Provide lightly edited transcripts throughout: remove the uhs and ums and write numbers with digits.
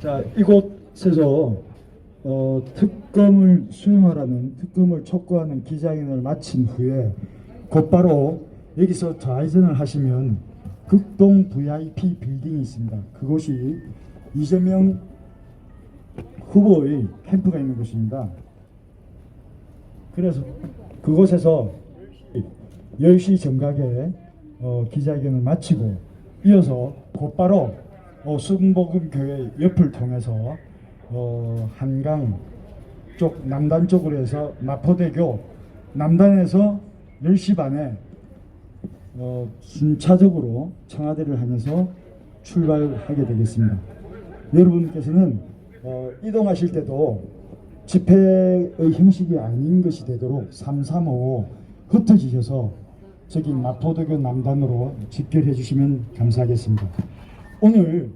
자, 이곳에서 특검을 수용하라는 특검을 촉구하는 기자회견을 마친 후에 곧바로 여기서 좌회전을 하시면 극동 VIP 빌딩이 있습니다. 그곳이 이재명 후보의 캠프가 있는 곳입니다. 그래서 그곳에서 10시 정각에 기자회견을 마치고 이어서 곧바로 순복음교회 옆을 통해서 한강 쪽 남단 쪽으로 해서 마포대교 남단에서 10시 반에 순차적으로 청와대를 향해서 출발하게 되겠습니다. 여러분께서는 이동하실 때도 집회의 형식이 아닌 것이 되도록 335 흩어지셔서 저기 마포대교 남단으로 집결해 주시면 감사하겠습니다. 오늘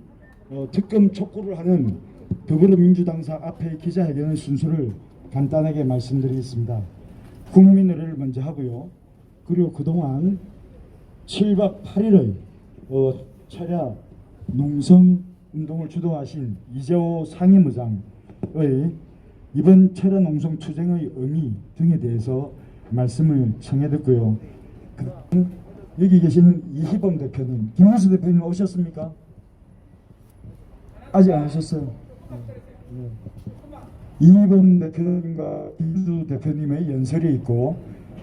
특검 촉구를 하는 더불어민주당사 앞에 기자회견의 순서를 간단하게 말씀드리겠습니다. 국민의례를 먼저 하고요. 그리고 그동안 7박 8일의 철야 농성운동을 주도하신 이재호 상임의장의 이번 철야 농성 투쟁의 의미 등에 대해서 말씀을 청해 듣고요. 여기 계시는 이희범 대표님, 김문수 대표님 오셨습니까? 아직 안 오셨어요. 이희범 대표님과 김문수 대표님의 연설이 있고,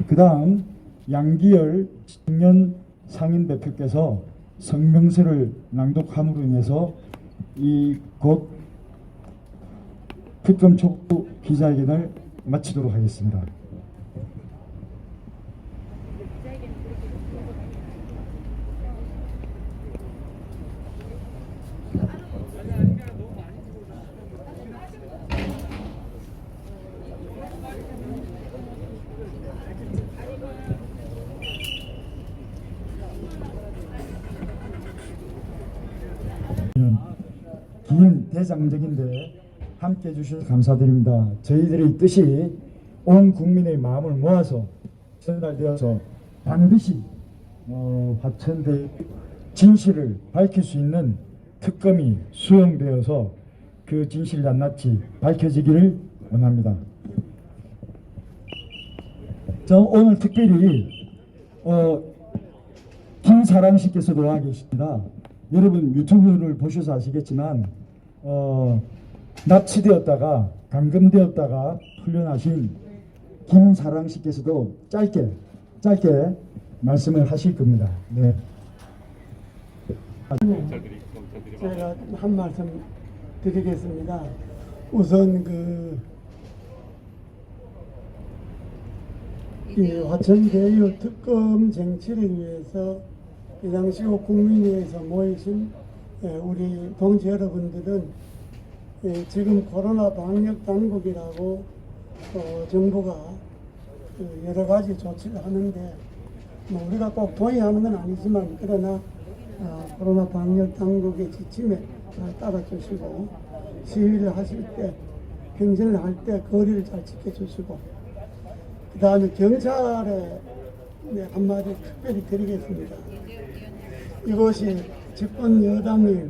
그 다음 양기열 청년 상임 대표께서 성명서를 낭독함으로 인해서 곧 특검 촉구 기자회견을 마치도록 하겠습니다. 기념 대장적인데 함께 해주셔서 감사드립니다. 저희들의 뜻이 온 국민의 마음을 모아서 전달되어서 반드시 화천대유 진실을 밝힐 수 있는 특검이 수용되어서 그 진실 낱낱이 밝혀지기를 원합니다. 저 오늘 특별히 김사랑 씨께서도 와 계십니다. 여러분 유튜브를 보셔서 아시겠지만 납치되었다가 감금되었다가 풀려나신 김사랑 씨께서도 짧게 말씀을 하실 겁니다. 네. 제가 한 말씀 드리겠습니다. 우선 이 화천대유 특검 쟁취를 위해서 이 당시 국민회에서 모이신 우리 동지 여러분들은 지금 코로나 방역 당국이라고 정부가 여러 가지 조치를 하는데 우리가 꼭 동의하는 건 아니지만 그러나 코로나 방역 당국의 지침에 잘 따라주시고 시위를 하실 때 행진을 할 때 거리를 잘 지켜주시고 그 다음에 경찰에 한마디 특별히 드리겠습니다. 이것이 집권 여당인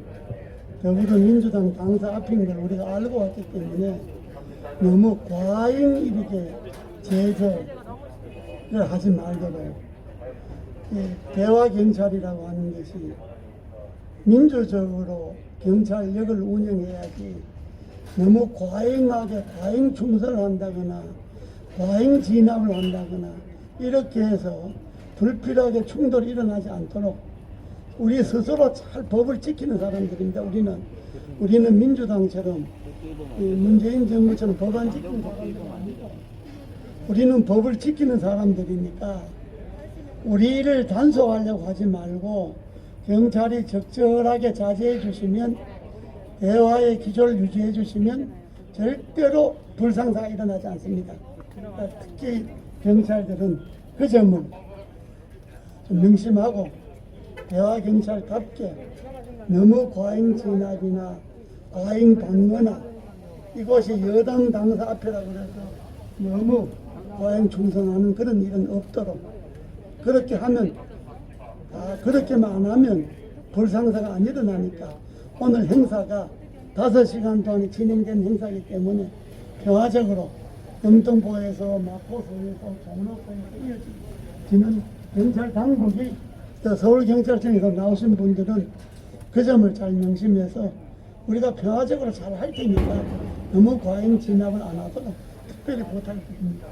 더불어민주당 당사 앞인 걸 우리가 알고 왔기 때문에 너무 과잉 이렇게 제재를 하지 말도록 대화경찰이라고 하는 것이 민주적으로 경찰력을 운영해야지 너무 과잉하게 과잉 충성을 한다거나 과잉 진압을 한다거나 이렇게 해서 불필요하게 충돌이 일어나지 않도록 우리 스스로 잘 법을 지키는 사람들입니다. 우리는 민주당처럼 문재인 정부처럼 법 안 지키는 사람들이 아닙니다. 우리는 법을 지키는 사람들이니까 우리를 단속하려고 하지 말고 경찰이 적절하게 자제해 주시면 대화의 기조를 유지해 주시면 절대로 불상사가 일어나지 않습니다. 그러니까 특히 경찰들은 그 점을 좀 명심하고 대화경찰답게 너무 과잉 진압이나 과잉 방어나 이것이 여당 당사 앞이라고 해서 너무 과잉 충성하는 그런 일은 없도록 그렇게 하면 그렇게만 안 하면 불상사가 안 일어나니까 오늘 행사가 5시간 동안 진행된 행사이기 때문에 평화적으로 영등포에서 마포소에서 종로소에서 이어지는 경찰 당국이 또 서울경찰청에서 나오신 분들은 그 점을 잘 명심해서 우리가 평화적으로 잘 할 테니까 너무 과잉 진압을 안 하도록 특별히 부탁드립니다.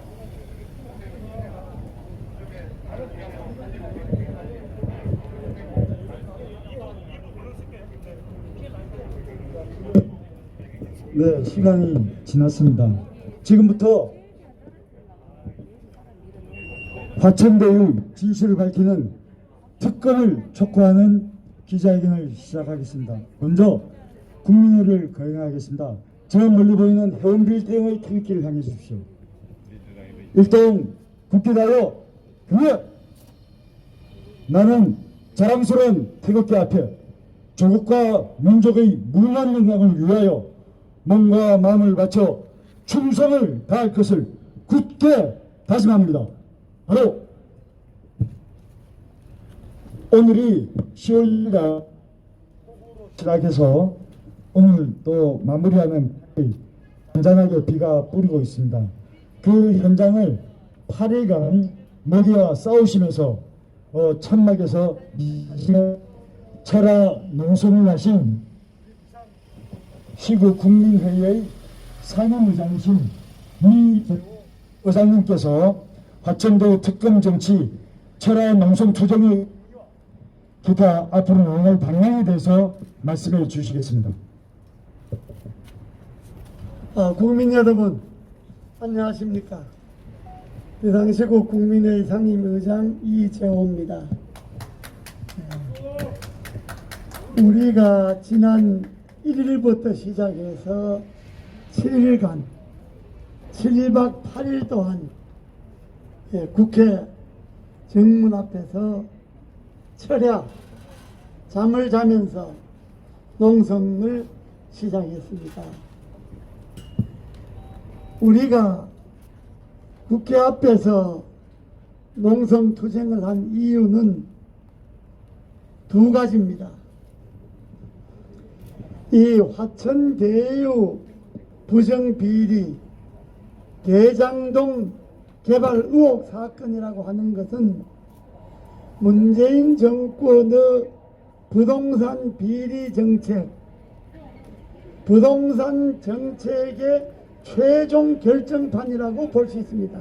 네, 시간이 지났습니다. 지금부터 화천대유 진실을 밝히는 특검을 촉구하는 기자회견을 시작하겠습니다. 먼저 국민회를 거행하겠습니다. 저 멀리 보이는 해운빌딩의 태극기를 향해 주십시오. 일동 국기다요 경례! 나는 자랑스러운 태극기 앞에 조국과 민족의 무한한 영광을 위하여 몸과 마음을 바쳐 충성을 다할 것을 굳게 다짐합니다. 바로 오늘이 10월이라 시작해서 오늘 또 마무리하는 잔잔하게 비가 뿌리고 있습니다. 그 현장을 8일간 먹이와 싸우시면서 천막에서 철야 농성을 하신 시구 국민회의의 상임의장이신 미 의장님께서 화천대유 특검 정치 철야 농성 투쟁의 기타 앞으로 나아갈 방향에 대해서 말씀해 주시겠습니다. 국민 여러분 안녕하십니까. 비상시국 국민회의 상임의장 이재호입니다. 우리가 지난 1일부터 시작해서 7일간 7박 8일 동안 국회 정문 앞에서 철야 잠을 자면서 농성을 시작했습니다. 우리가 국회 앞에서 농성 투쟁을 한 이유는 두 가지입니다. 이 화천대유 부정비리 대장동 개발 의혹 사건이라고 하는 것은 문재인 정권의 부동산 비리 정책, 부동산 정책의 최종 결정판이라고 볼 수 있습니다.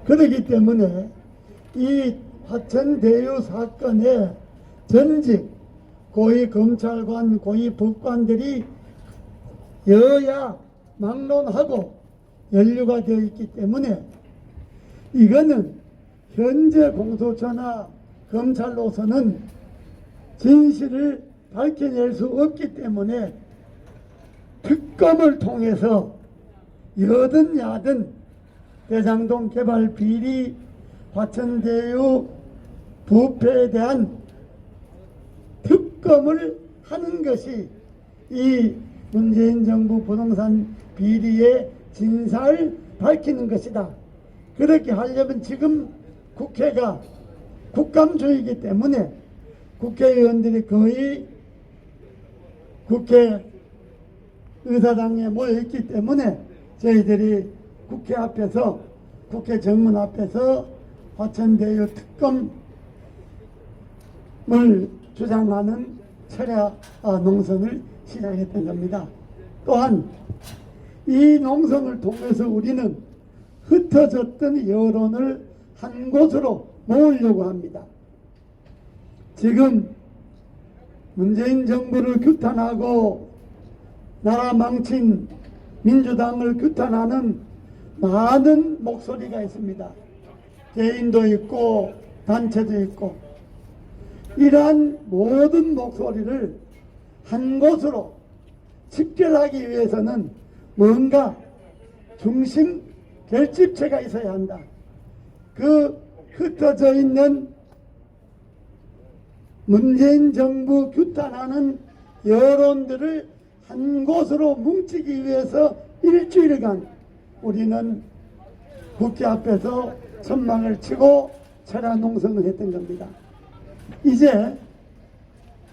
그렇기 때문에 이 화천대유 사건에 전직 고위 검찰관, 고위 법관들이 여야 막론하고 연루가 되어 있기 때문에 이거는 현재 공소처나 검찰로서는 진실을 밝혀낼 수 없기 때문에 특검을 통해서 여든 야든 대장동 개발 비리, 화천대유 부패에 대한 특검을 하는 것이 이 문재인 정부 부동산 비리의 진상을 밝히는 것이다. 그렇게 하려면 지금 국회가 국감중이기 때문에 국회의원들이 거의 국회 의사당에 모여있기 때문에 저희들이 국회 앞에서 국회 정문 앞에서 화천대유 특검을 주장하는 철야 농성을 시작했던 겁니다. 또한 이 농성을 통해서 우리는 흩어졌던 여론을 한 곳으로 모으려고 합니다. 지금 문재인 정부를 규탄하고 나라 망친 민주당을 규탄하는 많은 목소리가 있습니다. 개인도 있고 단체도 있고 이러한 모든 목소리를 한 곳으로 집결하기 위해서는 뭔가 중심 결집체가 있어야 한다. 그 흩어져 있는 문재인 정부 규탄하는 여론들을 한 곳으로 뭉치기 위해서 일주일간 우리는 국회 앞에서 천막을 치고 철야 농성을 했던 겁니다. 이제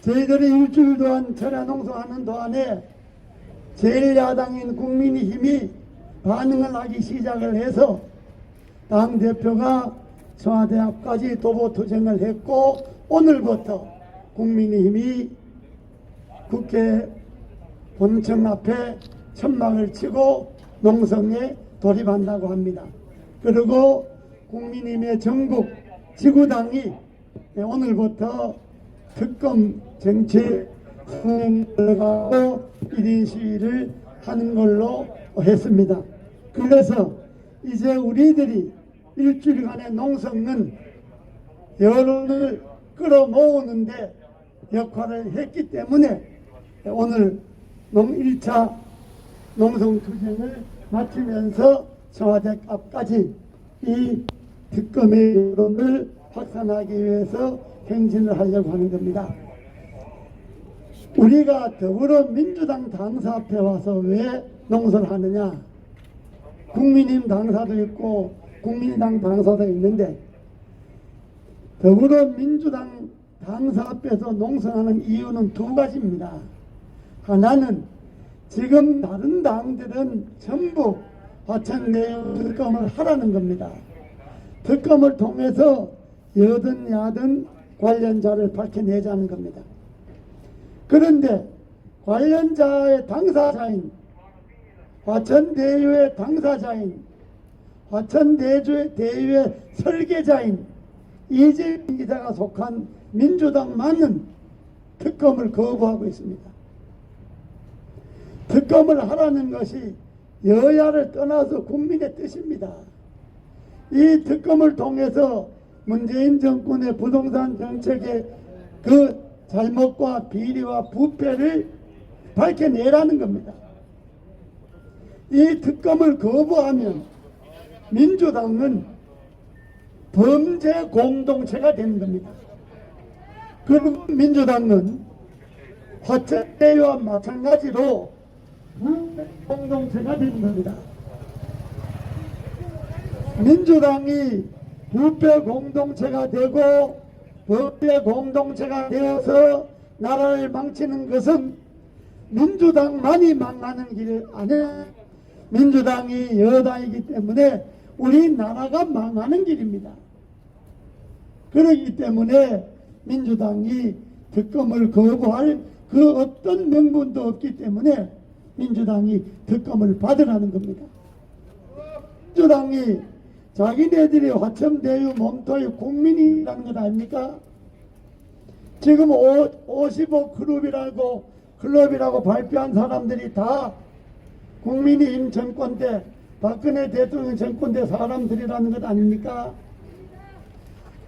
저희들이 일주일 동안 철야농성하는 동안에 제1야당인 국민의힘이 반응을 하기 시작을 해서 당대표가 청와대 앞까지 도보투쟁을 했고 오늘부터 국민의힘이 국회 본청 앞에 천막을 치고 농성에 돌입한다고 합니다. 그리고 국민의힘의 전국 지구당이 오늘부터 특검 정치 진행하고 1인 시위를 하는 걸로 했습니다. 그래서 이제 우리들이 일주일간의 농성은 여론을 끌어모으는데 역할을 했기 때문에 오늘 1차 농성투쟁을 마치면서 청와대 앞까지 이 특검의 여론을 확산하기 위해서 행진을 하려고 하는 겁니다. 우리가 더불어민주당 당사 앞에 와서 왜 농성을 하느냐? 국민의힘 당사도 있고 국민의당 당사도 있는데 더불어민주당 당사 앞에서 농성하는 이유는 두 가지입니다. 하나는 지금 다른 당들은 전부 화천대유 특검을 하라는 겁니다. 특검을 통해서 여든 야든 관련자를 밝혀내자는 겁니다. 그런데 관련자의 당사자인 화천대유의 당사자인 화천대유의 설계자인 이재명 기자가 속한 민주당만은 특검을 거부하고 있습니다. 특검을 하라는 것이 여야를 떠나서 국민의 뜻입니다. 이 특검을 통해서 문재인 정권의 부동산 정책의 그 잘못과 비리와 부패를 밝혀내라는 겁니다. 이 특검을 거부하면 민주당은 범죄 공동체가 되는 겁니다. 그리고 민주당은 화천대유와 마찬가지로 범죄 공동체가 되는 겁니다. 민주당이 부패 공동체가 되고 법의 공동체가 되어서 나라를 망치는 것은 민주당만이 망하는 길 아니에요. 민주당이 여당이기 때문에 우리나라가 망하는 길입니다. 그렇기 때문에 민주당이 특검을 거부할 그 어떤 명분도 없기 때문에 민주당이 특검을 받으라는 겁니다. 민주당이 자기네들이 화천대유 몸토의 국민이라는 것 아닙니까? 지금 55 클럽이라고 발표한 사람들이 다 국민의힘 정권 때 박근혜 대통령 정권 때 사람들이라는 것 아닙니까?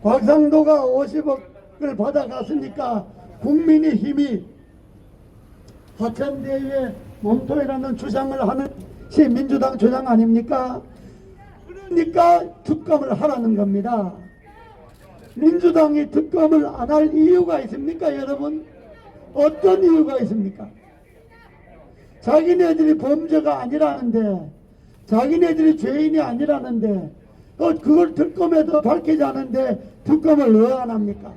곽상도가 50억을 받아갔으니까 국민의힘이 화천대유의 몸토이라는 주장을 하는 시 민주당 주장 아닙니까? 그러니까 특검을 하라는 겁니다. 민주당이 특검을 안 할 이유가 있습니까, 여러분? 어떤 이유가 있습니까? 자기네들이 범죄가 아니라는데, 자기네들이 죄인이 아니라는데, 그걸 특검에도 밝히지 않은데 특검을 왜 안 합니까?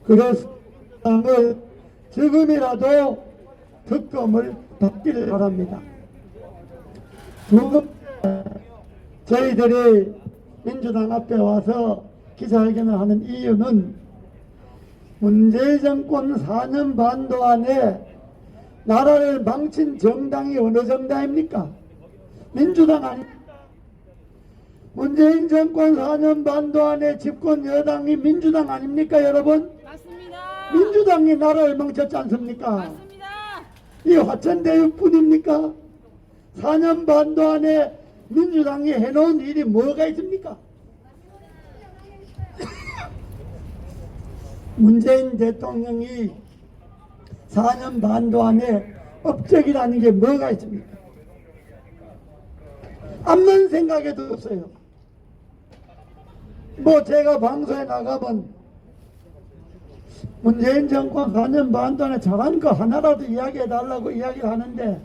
그래서 지금이라도 특검을 받기를 바랍니다. 두 번째, 저희들이 민주당 앞에 와서 기자회견을 하는 이유는 문재인 정권 4년 반 동안에 나라를 망친 정당이 어느 정당입니까? 민주당 아닙니까? 문재인 정권 4년 반 동안에 집권 여당이 민주당 아닙니까, 여러분? 맞습니다. 민주당이 나라를 망쳤지 않습니까? 맞습니다. 이 화천대유뿐입니까? 4년 반 동안에 민주당이 해놓은 일이 뭐가 있습니까? 문재인 대통령이 4년 반 동안에 업적이라는 게 뭐가 있습니까? 암만 생각해도 없어요. 뭐 제가 방송에 나가면 문재인 정권 4년 반 동안에 잘한 거 하나라도 이야기해달라고 이야기를 하는데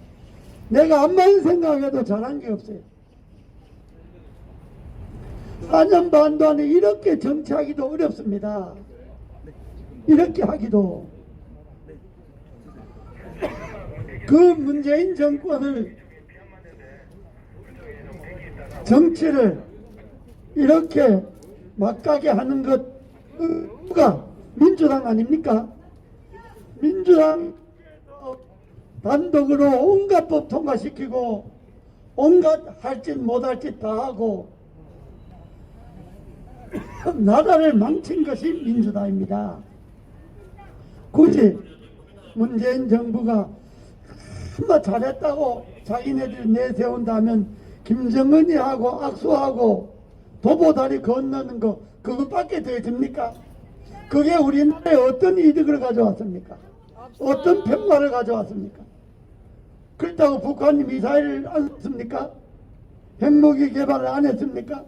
내가 암만 생각해도 잘한 게 없어요. 4년 반 동안에 이렇게 정치하기도 어렵습니다. 이렇게 하기도 그 문재인 정권을 정치를 이렇게 막가게 하는 것 누가 민주당 아닙니까? 민주당 단독으로 온갖 법 통과시키고 온갖 할 짓 못할 짓 다 하고 나라를 망친 것이 민주당입니다. 굳이 문재인 정부가 한번 잘했다고 자기네들이 내세운다면 김정은이 하고 악수하고 도보다리 건너는 거 그것밖에 더 있습니까? 그게 우리나라에 어떤 이득을 가져왔습니까? 어떤 평화를 가져왔습니까? 그렇다고 북한이 미사일을 안 씁니까? 핵무기 개발을 안 했습니까?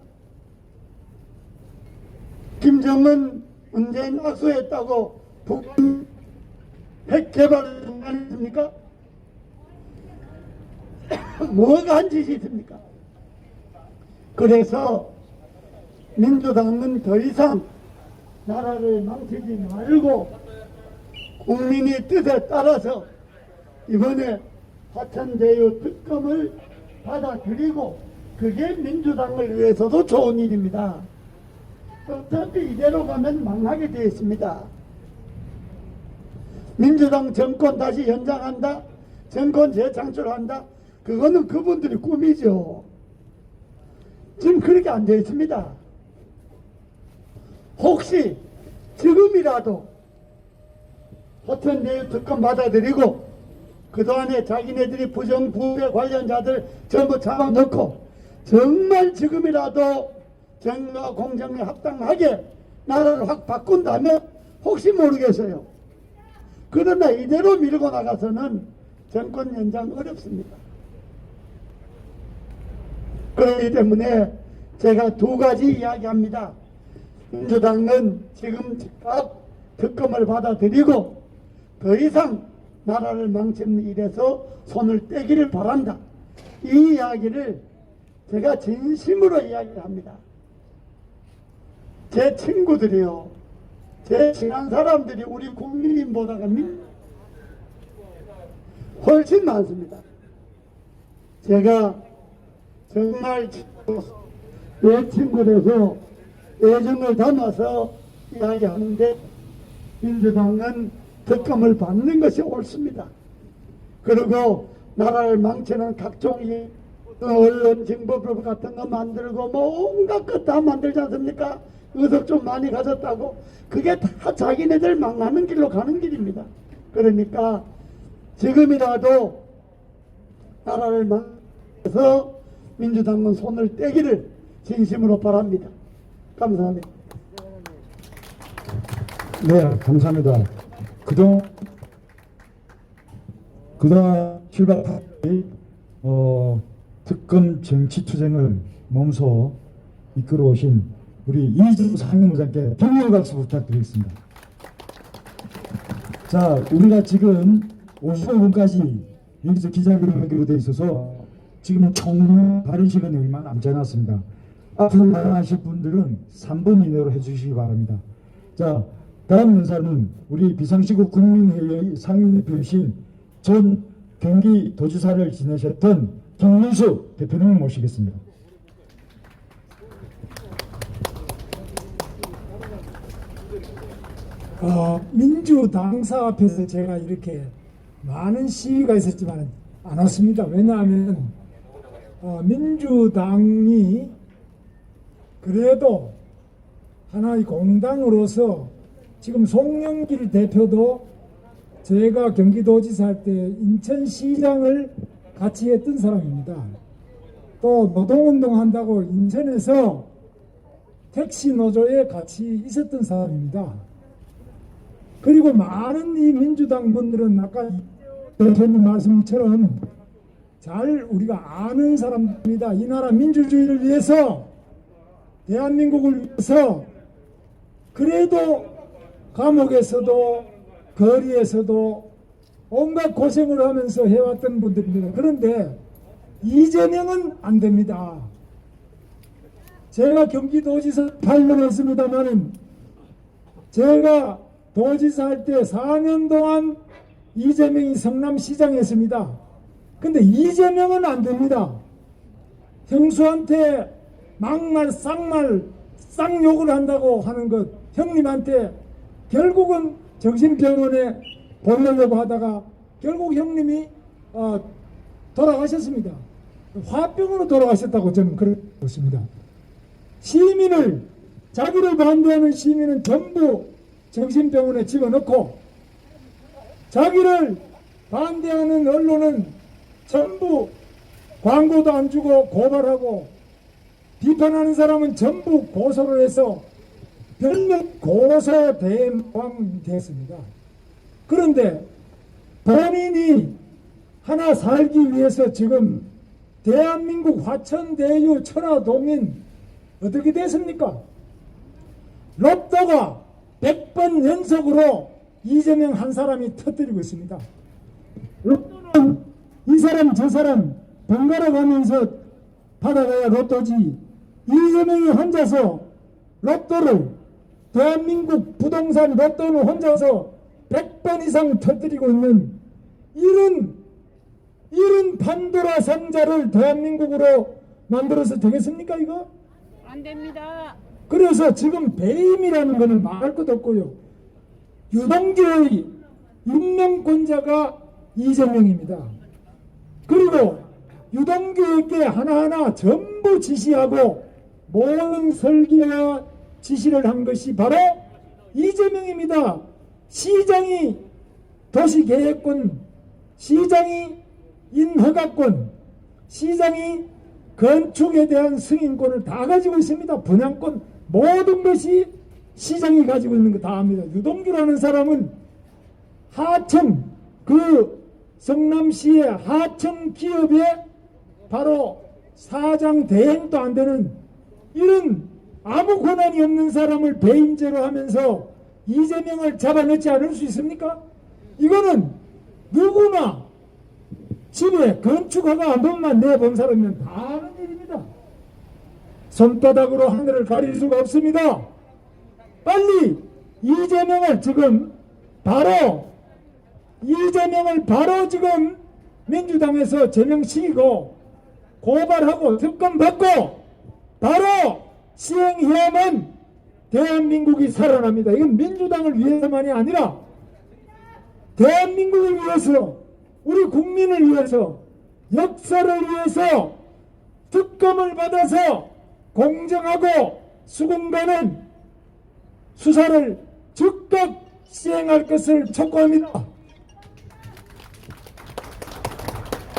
김정은 문재인 악수했다고 북한 핵 개발을 안 했습니까? 뭐가 한 짓이 있습니까? 그래서 민주당은 더 이상 나라를 망치지 말고 국민의 뜻에 따라서 이번에 화천대유 특검을 받아들이고 그게 민주당을 위해서도 좋은 일입니다. 어차피 이대로 가면 망하게 되어 있습니다. 민주당 정권 다시 연장한다, 정권 재창출한다, 그거는 그분들이 꿈이죠. 지금 그렇게 안 되어 있습니다. 혹시 지금이라도 화천대유 특검 받아들이고 그동안에 자기네들이 부정부패 관련자들 전부 잡아넣고 정말 지금이라도 정의와 공정에 합당하게 나라를 확 바꾼다면 혹시 모르겠어요. 그러나 이대로 밀고 나가서는 정권 연장 어렵습니다. 그렇기 때문에 제가 두 가지 이야기합니다. 민주당은 지금 즉각 특검을 받아들이고 더 이상 나라를 망치는 일에서 손을 떼기를 바란다. 이 이야기를 제가 진심으로 이야기합니다. 제 친구들이요, 제 친한 사람들이 우리 국민보다가 훨씬 많습니다. 제가 정말 내 친구로서 애정을 담아서 이야기하는데 민주당은 특검을 받는 것이 옳습니다. 그리고 나라를 망치는 각종 언론 징벌법 같은 거 만들고 뭐 온갖 것 다 만들지 않습니까? 의석 좀 많이 가졌다고. 그게 다 자기네들 망하는 길로 가는 길입니다. 그러니까 지금이라도 나라를 망해서 민주당은 손을 떼기를 진심으로 바랍니다. 감사합니다. 네, 감사합니다. 그동안 출발한 특검 정치투쟁을 몸소 이끌어오신 우리 이희정 상임부장께 격려의 박수 부탁드리겠습니다. 자, 우리가 지금 55분까지 여기서 기자회견을 하기로 되어 있어서 지금 총 발언 시간이 얼마 남지 않았습니다. 앞으로 발언하실 분들은 3분 이내로 해주시기 바랍니다. 자, 다음 연사는 우리 비상시국 국민회의 상임대표이신 전 경기도지사를 지내셨던 김문수 대표님을 모시겠습니다. 민주당사 앞에서 제가 이렇게 많은 시위가 있었지만 안 왔습니다. 왜냐하면 민주당이 그래도 하나의 공당으로서 지금 송영길 대표도 제가 경기도지사 할 때 인천시장을 같이 했던 사람입니다. 또 노동운동 한다고 인천에서 택시 노조에 같이 있었던 사람입니다. 그리고 많은 이 민주당 분들은 아까 대표님 말씀처럼 잘 우리가 아는 사람입니다. 이 나라 민주주의를 위해서, 대한민국을 위해서 그래도 감옥에서도 거리에서도 온갖 고생을 하면서 해왔던 분들입니다. 그런데 이재명은 안 됩니다. 제가 경기도지사 8년 했습니다만은 제가 도지사 할 때 4년 동안 이재명이 성남시장 했습니다. 근데 이재명은 안 됩니다. 형수한테 막말, 쌍말, 쌍욕을 한다고 하는 것, 형님한테 결국은 정신병원에 보내려고 하다가 결국 형님이 돌아가셨습니다. 화병으로 돌아가셨다고 저는 그렇습니다. 시민을, 자기를 반대하는 시민은 전부 정신병원에 집어넣고 자기를 반대하는 언론은 전부 광고도 안 주고 고발하고 비판하는 사람은 전부 고소를 해서 별명 고소 대왕이 됐습니다. 그런데 본인이 하나 살기 위해서 지금 대한민국 화천대유 천하동인 어떻게 됐습니까? 로또가 100번 연속으로 이재명 한 사람이 터뜨리고 있습니다. 로또는 이 사람 저 사람 번갈아 가면서 받아가야 로또지, 이재명이 혼자서 로또를, 대한민국 부동산 로또는 혼자서 100번 이상 터뜨리고 있는 이런 판도라 상자를 대한민국으로 만들어서 되겠습니까 이거? 안 됩니다. 그래서 지금 배임이라는 것은 말할 것도 없고요. 유동규의 임명권자가 이재명입니다. 그리고 유동규에게 하나하나 전부 지시하고 모든 설계와 지시를 한 것이 바로 이재명입니다. 시장이 도시계획권, 시장이 인허가권, 시장이 건축에 대한 승인권을 다 가지고 있습니다. 분양권, 모든 것이 시장이 가지고 있는 거 다 합니다. 유동규라는 사람은 하청, 그 성남시의 하청 기업의 바로 사장 대행도 안 되는 이런 아무 권한이 없는 사람을 배임죄로 하면서 이재명을 잡아넣지 않을 수 있습니까? 이거는 누구나 집에 건축허가 한 번만 내본 사람이면 다 아는 일입니다. 손바닥으로 하늘을 가릴 수가 없습니다. 빨리 이재명을 바로 지금 민주당에서 제명시키고 고발하고 특검 받고 바로 시행해야만 대한민국이 살아납니다. 이건 민주당을 위해서만이 아니라 대한민국을 위해서, 우리 국민을 위해서, 역사를 위해서 특검을 받아서 공정하고 수긍되는 수사를 즉각 시행할 것을 촉구합니다.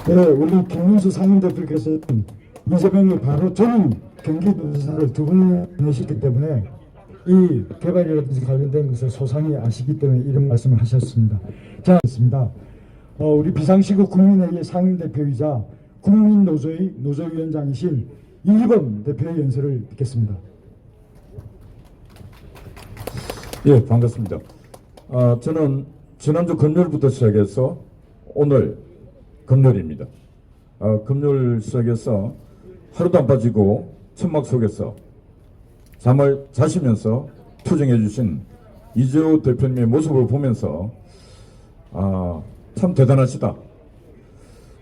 네, 우리 김문수 상임대표께서 이재명이 바로 저는 경기도지사를 두 번 내셨기 때문에 이 개발이라든지 관련된 것을 소상히 아시기 때문에 이런 말씀을 하셨습니다. 자, 있습니다. 우리 비상시국 국민회의 상임대표이자 국민노조의 노조위원장이신 이희범 대표의 연설을 듣겠습니다. 예, 반갑습니다. 저는 지난주 금요일부터 시작해서 오늘 금요일입니다. 금요일 시작해서 하루도 안 빠지고 천막 속에서 잠을 자시면서 투쟁해 주신 이재호 대표님의 모습을 보면서 참 대단하시다.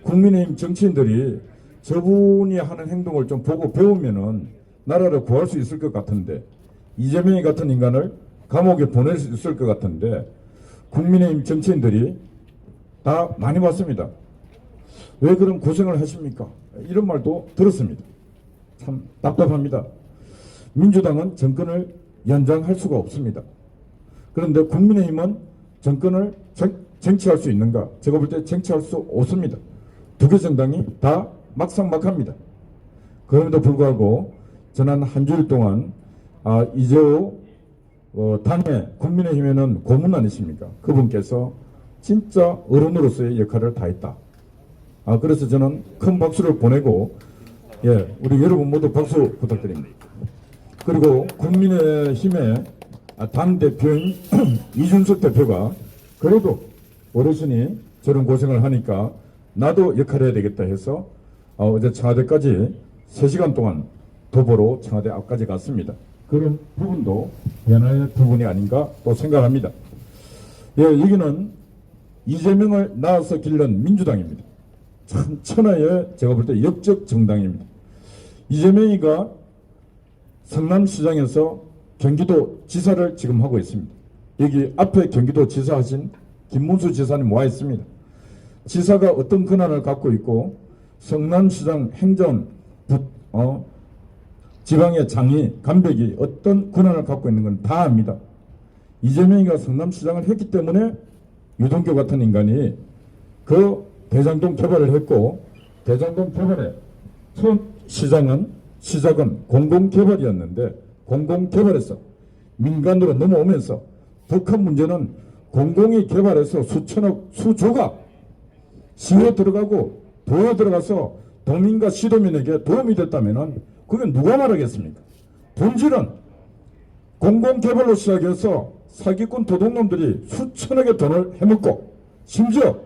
국민의힘 정치인들이 저분이 하는 행동을 좀 보고 배우면은 나라를 구할 수 있을 것 같은데, 이재명이 같은 인간을 감옥에 보낼 수 있을 것 같은데 국민의힘 정치인들이 다 많이 봤습니다. 왜 그런 고생을 하십니까? 이런 말도 들었습니다. 참 답답합니다. 민주당은 정권을 연장할 수가 없습니다. 그런데 국민의힘은 정권을 쟁취할 수 있는가? 제가 볼 때 쟁취할 수 없습니다. 두 개 정당이 다 막상막합니다. 그럼에도 불구하고 지난 한 주일 동안 이재호 당의 국민의힘에는 고문 아니십니까? 그분께서 진짜 어른으로서의 역할을 다했다. 그래서 저는 큰 박수를 보내고, 예, 우리 여러분 모두 박수 부탁드립니다. 그리고 국민의힘의 당대표인 이준석 대표가 그래도 어르신이 저런 고생을 하니까 나도 역할을 해야 되겠다 해서 어제 청와대까지 3시간 동안 도보로 청와대 앞까지 갔습니다. 그런 부분도 연하의 부분이 아닌가 또 생각합니다. 예, 여기는 이재명을 낳아서 기른 민주당입니다. 참 천하의 제가 볼 때 역적 정당입니다. 이재명이가 성남시장에서 경기도 지사를 지금 하고 있습니다. 여기 앞에 경기도 지사 하신 김문수 지사님 와 있습니다. 지사가 어떤 권한을 갖고 있고 성남시장 행정 지방의 장이 간백이 어떤 권한을 갖고 있는 건 다 압니다. 이재명이가 성남시장을 했기 때문에 유동규 같은 인간이 그 대장동 개발을 했고, 대장동 개발의 첫 시작은 공공개발이었는데 공공개발에서 민간으로 넘어오면서 북한 문제는 공공이 개발해서 수천억 수조가 시에 들어가고 도에 들어가서 도민과 시도민에게 도움이 됐다면 그게 누가 말하겠습니까? 본질은 공공개발로 시작해서 사기꾼 도둑놈들이 수천억의 돈을 해먹고 심지어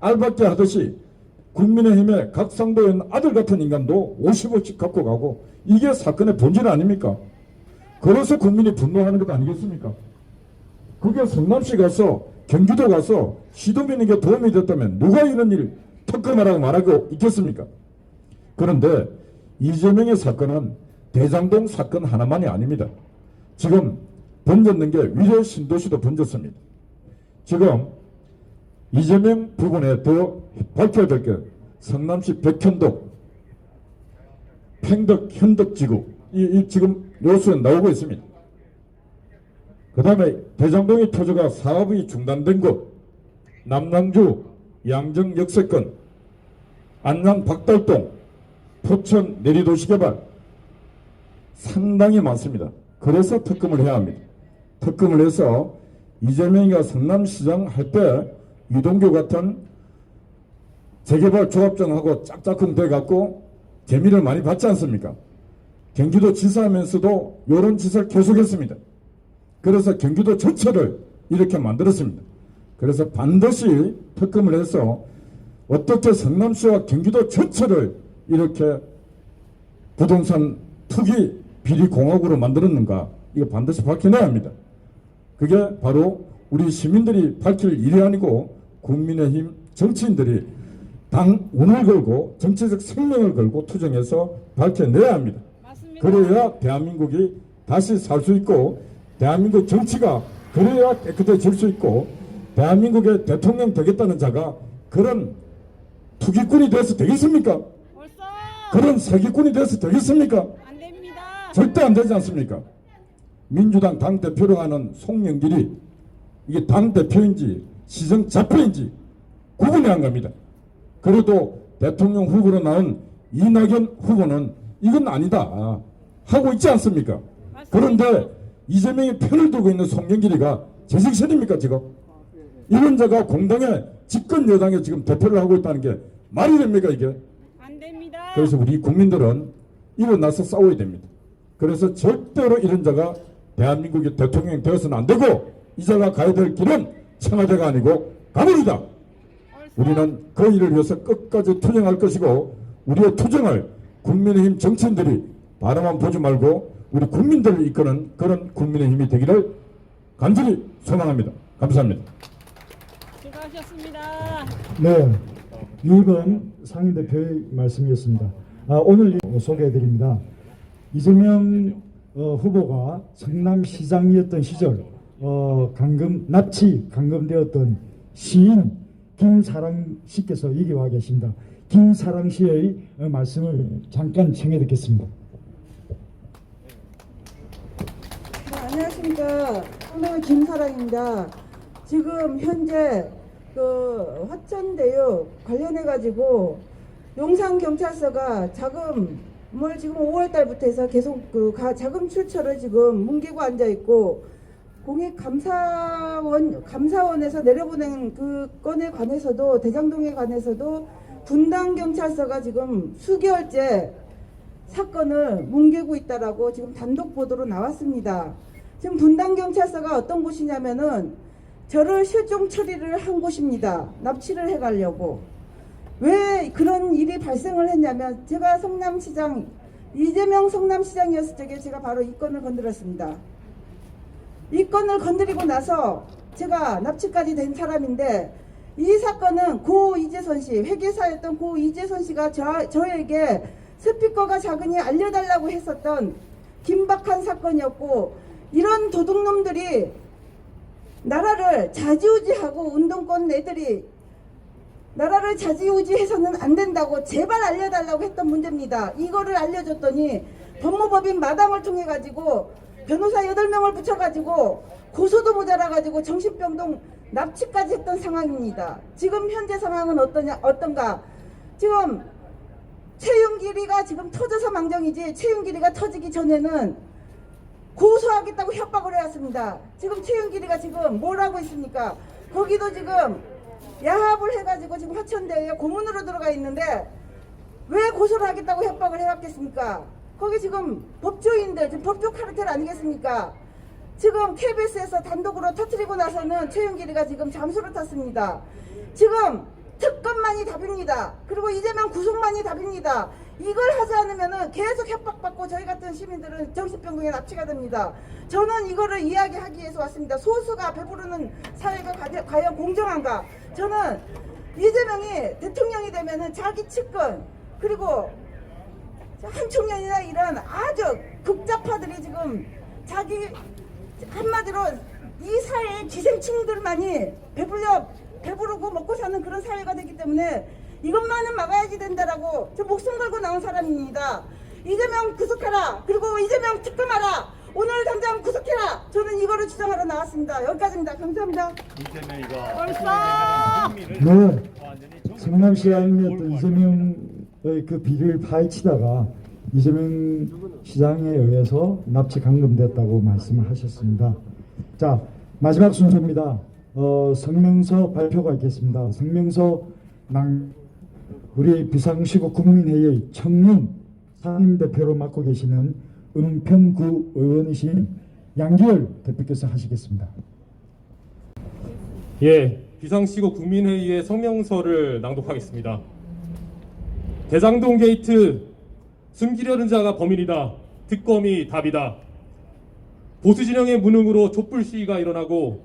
알박기 하듯이 국민의힘의 각상도의 아들 같은 인간도 50억씩 갖고 가고 이게 사건의 본질 아닙니까? 그래서 국민이 분노하는 것 아니겠습니까? 그게 성남시 가서 경기도 가서 시도민에게 도움이 됐다면 누가 이런 일 특검하라고 말하고 있겠습니까? 그런데 이재명의 사건은 대장동 사건 하나만이 아닙니다. 지금 번졌는 게 위례 신도시도 번졌습니다. 지금 이재명 부분에 더 밝혀야 될 게 성남시 백현동 팽덕 현덕지구 이 지금 요수에 나오고 있습니다. 그 다음에 대장동의 토지가 사업이 중단된 곳, 남양주 양정 역세권, 안양 박달동, 포천 내리도시개발 상당히 많습니다. 그래서 특검을 해야 합니다. 특검을 해서 이재명이가 성남시장 할 때 유동규 같은 재개발 조합장하고 짝짝꿍 돼갖고 재미를 많이 받지 않습니까? 경기도 지사하면서도 이런 짓을 계속했습니다. 그래서 경기도 전체를 이렇게 만들었습니다. 그래서 반드시 특검을 해서 어떻게 성남시와 경기도 전체를 이렇게 부동산 투기 비리공화국으로 만들었는가 이거 반드시 밝혀내야 합니다. 그게 바로 우리 시민들이 밝힐 일이 아니고 국민의힘 정치인들이 당 운을 걸고 정치적 생명을 걸고 투쟁해서 밝혀내야 합니다. 맞습니다. 그래야 대한민국이 다시 살 수 있고 대한민국 정치가 그래야 깨끗해질 수 있고 대한민국의 대통령 되겠다는 자가 그런 투기꾼이 돼서 되겠습니까? 벌써 그런 사기꾼이 돼서 되겠습니까? 안 됩니다. 절대 안 되지 않습니까? 민주당 당대표로 하는 송영길이 이게 당대표인지 시정자표인지 구분이 안 갑니다. 그래도 대통령 후보로 나온 이낙연 후보는 이건 아니다 하고 있지 않습니까? 맞습니다. 그런데 이재명이 편을 두고 있는 송영길이가 제정신입니까 지금? 이런 자가 공당의 집권 여당에 지금 대표를 하고 있다는 게 말이 됩니까 이게? 안 됩니다. 그래서 우리 국민들은 일어나서 싸워야 됩니다. 그래서 절대로 이런 자가 대한민국의 대통령이 되어서는 안 되고 이 자가 가야 될 길은 청와대가 아니고 가문이다. 우리는 그 일을 위해서 끝까지 투쟁할 것이고 우리의 투쟁을 국민의힘 정치인들이 바라만 보지 말고 우리 국민들을 이끄는 그런 국민의힘이 되기를 간절히 소망합니다. 감사합니다. 수고하셨습니다. 네, 2번 상임대표의 말씀이었습니다. 오늘 소개해드립니다. 이재명 후보가 성남시장이었던 시절 감금되었던 시인 김사랑 씨께서 여기 와 계십니다. 김사랑 씨의 말씀을 잠깐 청해 듣겠습니다. 네, 안녕하십니까. 성남의 김사랑입니다. 지금 현재 그 화천대유 관련해 가지고 용산경찰서가 자금을 지금 5월 달부터 해서 계속 그 자금 출처를 지금 뭉개고 앉아 있고 공익감사원에서 내려보낸 그 건에 관해서도 대장동에 관해서도 분당경찰서가 지금 수개월째 사건을 뭉개고 있다라고 지금 단독 보도로 나왔습니다. 지금 분당경찰서가 어떤 곳이냐면은 저를 실종 처리를 한 곳입니다. 납치를 해가려고. 왜 그런 일이 발생을 했냐면 제가 성남시장 이재명 성남시장이었을 적에 제가 바로 이 건을 건드렸습니다. 이 건을 건드리고 나서 제가 납치까지 된 사람인데 이 사건은 고 이재선 씨, 회계사였던 고 이재선 씨가 저에게 스피커가 작으니 알려달라고 했었던 긴박한 사건이었고, 이런 도둑놈들이 나라를 좌지우지하고 운동권 애들이 나라를 좌지우지해서는 안 된다고 제발 알려달라고 했던 문제입니다. 이거를 알려줬더니 법무법인 마당을 통해 가지고 변호사 8명을 붙여가지고 고소도 모자라가지고 정신병동 납치까지 했던 상황입니다. 지금 현재 상황은 어떤가? 지금 최윤길이가 지금 터져서 망정이지, 최윤길이가 터지기 전에는 고소하겠다고 협박을 해왔습니다. 지금 최윤길이가 지금 뭘 하고 있습니까? 거기도 지금 야합을 해가지고 지금 화천대에 고문으로 들어가 있는데 왜 고소를 하겠다고 협박을 해왔겠습니까? 거기 지금 법조인들, 지금 법조 카르텔 아니겠습니까? 지금 KBS에서 단독으로 터뜨리고 나서는 최윤길이가 지금 잠수를 탔습니다. 지금 특검만이 답입니다. 그리고 이재명 구속만이 답입니다. 이걸 하지 않으면 계속 협박받고 저희 같은 시민들은 정신병동에 납치가 됩니다. 저는 이거를 이야기하기 위해서 왔습니다. 소수가 배부르는 사회가 과연 공정한가? 저는 이재명이 대통령이 되면은 자기 측근, 그리고 한총련이나 이런 아주 극좌파들이 지금 자기 한마디로 이 사회의 기생충들만이 배부르고 먹고 사는 그런 사회가 되기 때문에 이것만은 막아야지 된다라고 저 목숨 걸고 나온 사람입니다. 이재명 구속하라, 그리고 이재명 특검하라, 오늘 당장 구속해라. 저는 이거를 주장하러 나왔습니다. 여기까지입니다. 감사합니다. 네, 성남시장이었던 이재명의 그 비리를 파헤치다가 이재명 시장에 의해서 납치 감금됐다고 말씀하셨습니다. 자, 마지막 순서입니다. 성명서 발표가 있겠습니다. 성명서 우리 비상시국 국민회의 청년 상임대표로 맡고 계시는 은평구 의원이신 양기열 대표께서 하시겠습니다. 예, 비상시국 국민회의의 성명서를 낭독하겠습니다. 대장동 게이트 숨기려는 자가 범인이다. 특검이 답이다. 보수 진영의 무능으로 촛불 시위가 일어나고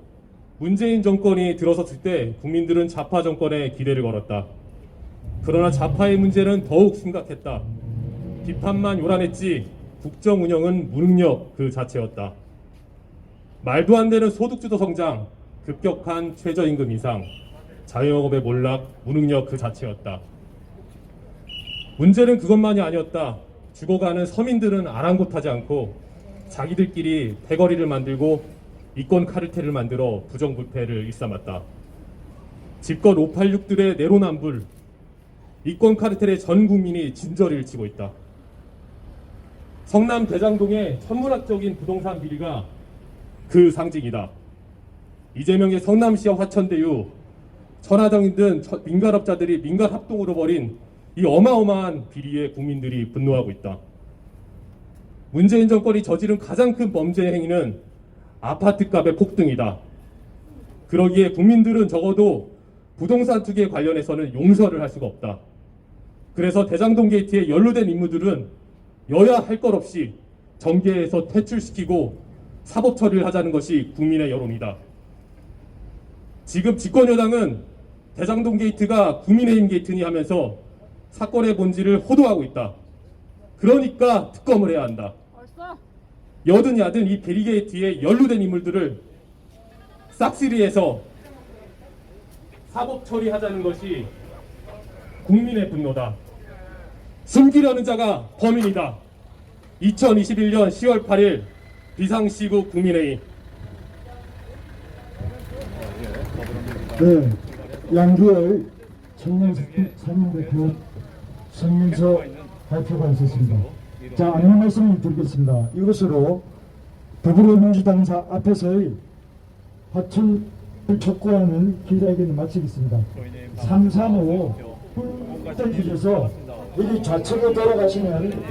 문재인 정권이 들어섰을 때 국민들은 좌파 정권에 기대를 걸었다. 그러나 좌파의 문제는 더욱 심각했다. 비판만 요란했지 국정 운영은 무능력 그 자체였다. 말도 안 되는 소득주도 성장, 급격한 최저임금 인상, 자영업의 몰락, 무능력 그 자체였다. 문제는 그것만이 아니었다. 죽어가는 서민들은 아랑곳하지 않고 자기들끼리 패거리를 만들고 이권 카르텔을 만들어 부정부패를 일삼았다. 집권 586들의 내로남불, 이권 카르텔의 전 국민이 진저리를 치고 있다. 성남 대장동의 천문학적인 부동산 비리가 그 상징이다. 이재명의 성남시와 화천대유, 천하정인 등 민간업자들이 민간 합동으로 벌인 이 어마어마한 비리에 국민들이 분노하고 있다. 문재인 정권이 저지른 가장 큰 범죄 행위는 아파트값의 폭등이다. 그러기에 국민들은 적어도 부동산 투기에 관련해서는 용서를 할 수가 없다. 그래서 대장동 게이트에 연루된 인물들은 여야 할 것 없이 정계에서 퇴출시키고 사법 처리를 하자는 것이 국민의 여론이다. 지금 집권여당은 대장동 게이트가 국민의힘 게이트니 하면서 사건의 본질을 호도하고 있다. 그러니까 특검을 해야 한다. 여든 야든 이 베리게이트에 연루된 인물들을 싹쓸이해서 사법 처리하자는 것이 국민의 분노다. 숨기려는 자가 범인이다. 2021년 10월 8일 비상시국 국민회의. 네, 양기열 청년 상임대표 성명서 발표가 있었습니다. 자, 안내 말씀을 드리겠습니다. 이것으로 더불어민주당사 앞에서의 화천을 촉구하는 기자회견을 마치겠습니다. 335 hul 주셔서 여기 좌측에 돌아가시면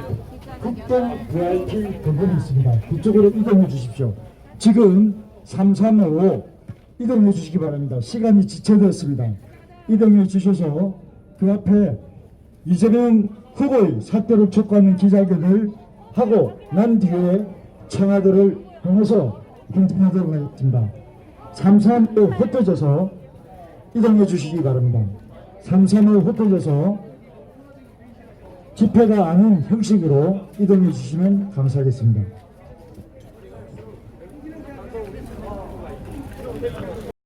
국동 VIP 부분이 있습니다. 그쪽으로 이동해 주십시오. 지금 335 이동해 주시기 바랍니다. 시간이 지체되었습니다. 이동해 주셔서 그 앞에 이재명 후보의 사퇴를 촉구하는 기자회견을 하고 난 뒤에 청와대를 향해서 행진하도록 하겠습니다. 삼삼을 흩어져서 이동해 주시기 바랍니다. 삼삼을 흩어져서 집회가 아닌 형식으로 이동해 주시면 감사하겠습니다.